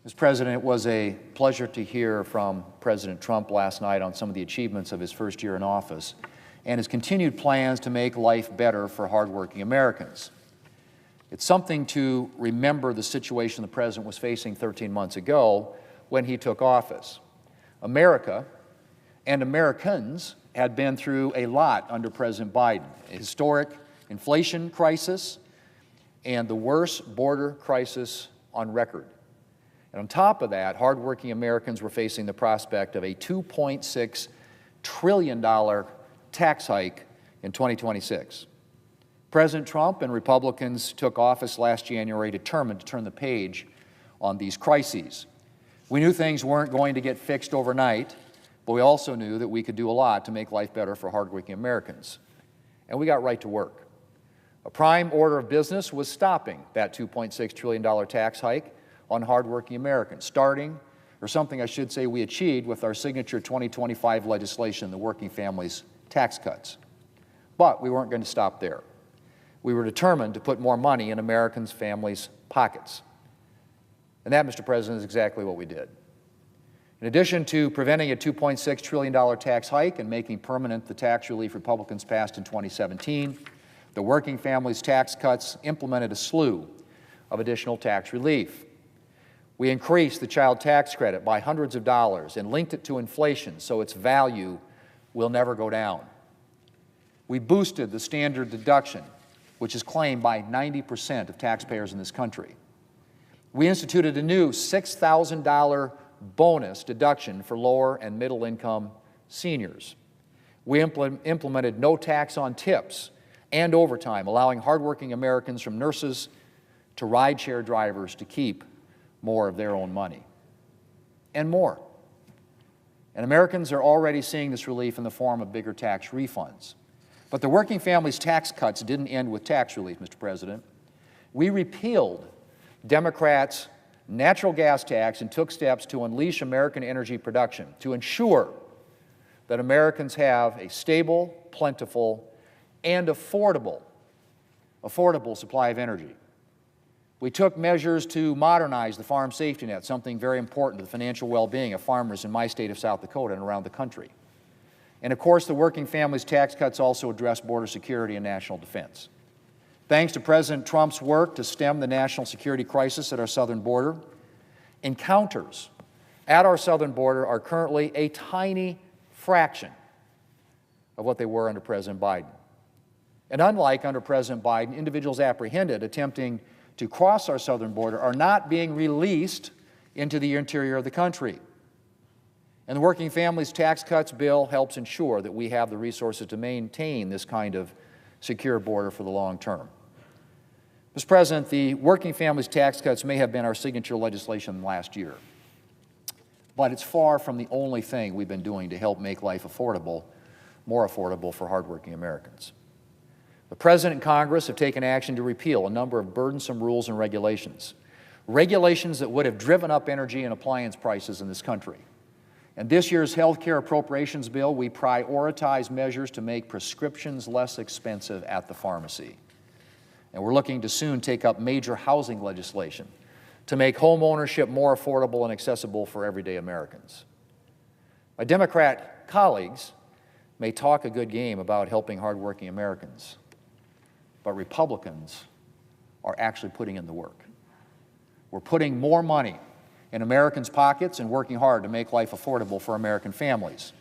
Mr. President, it was a pleasure to hear from President Trump last night on some of the achievements of his first year in office and his continued plans to make life better for hardworking Americans. It's something to remember the situation the President was facing 13 months ago when he took office. America and Americans had been through a lot under President Biden, a historic inflation crisis and the worst border crisis on record. And on top of that, hardworking Americans were facing the prospect of a $2.6 trillion tax hike in 2026. President Trump and Republicans took office last January determined to turn the page on these crises. We knew things weren't going to get fixed overnight, but we also knew that we could do a lot to make life better for hardworking Americans. And we got right to work. A prime order of business was stopping that $2.6 trillion tax hike on hardworking Americans, something I should say we achieved with our signature 2025 legislation, the Working Families Tax Cuts. But we weren't going to stop there. We were determined to put more money in Americans' families' pockets. And that, Mr. President, is exactly what we did. In addition to preventing a $2.6 trillion tax hike and making permanent the tax relief Republicans passed in 2017, the Working Families Tax Cuts implemented a slew of additional tax relief. We increased the child tax credit by hundreds of dollars and linked it to inflation so its value will never go down. We boosted the standard deduction, which is claimed by 90% of taxpayers in this country. We instituted a new $6,000 bonus deduction for lower and middle income seniors. We implemented no tax on tips and overtime, allowing hardworking Americans from nurses to rideshare drivers to keep more of their own money, and more. And Americans are already seeing this relief in the form of bigger tax refunds. But the Working Families Tax Cuts didn't end with tax relief, Mr. President. We repealed Democrats' natural gas tax and took steps to unleash American energy production to ensure that Americans have a stable, plentiful, and affordable supply of energy. We took measures to modernize the farm safety net, something very important to the financial well-being of farmers in my state of South Dakota and around the country. And of course, the Working Families Tax Cuts also address border security and national defense. Thanks to President Trump's work to stem the national security crisis at our southern border, encounters at our southern border are currently a tiny fraction of what they were under President Biden. And unlike under President Biden, individuals apprehended attempting to cross our southern border are not being released into the interior of the country. And the Working Families Tax Cuts bill helps ensure that we have the resources to maintain this kind of secure border for the long term. Mr. President, the Working Families Tax Cuts may have been our signature legislation last year, but it's far from the only thing we've been doing to help make life more affordable for hardworking Americans. The President and Congress have taken action to repeal a number of burdensome rules and regulations that would have driven up energy and appliance prices in this country. In this year's health care appropriations bill, we prioritize measures to make prescriptions less expensive at the pharmacy. And we're looking to soon take up major housing legislation to make home ownership more affordable and accessible for everyday Americans. My Democrat colleagues may talk a good game about helping hardworking Americans, but Republicans are actually putting in the work. We're putting more money in Americans' pockets and working hard to make life affordable for American families.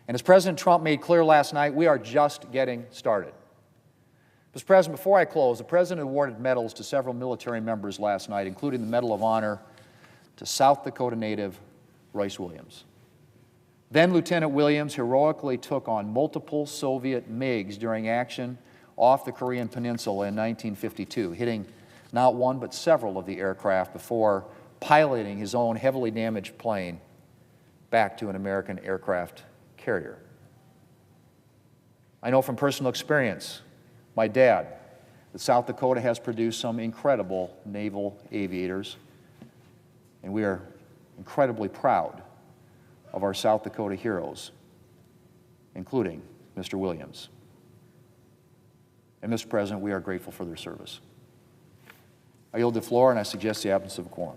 And as President Trump made clear last night, we are just getting started. Mr. President, before I close, the President awarded medals to several military members last night, including the Medal of Honor to South Dakota native Royce Williams. Then Lieutenant Williams heroically took on multiple Soviet MiGs during action off the Korean Peninsula in 1952, hitting not one but several of the aircraft before piloting his own heavily damaged plane back to an American aircraft carrier. I know from personal experience, my dad, that South Dakota has produced some incredible naval aviators, and we are incredibly proud of our South Dakota heroes, including Mr. Williams. And Mr. President, we are grateful for their service. I yield the floor, and I suggest the absence of a quorum.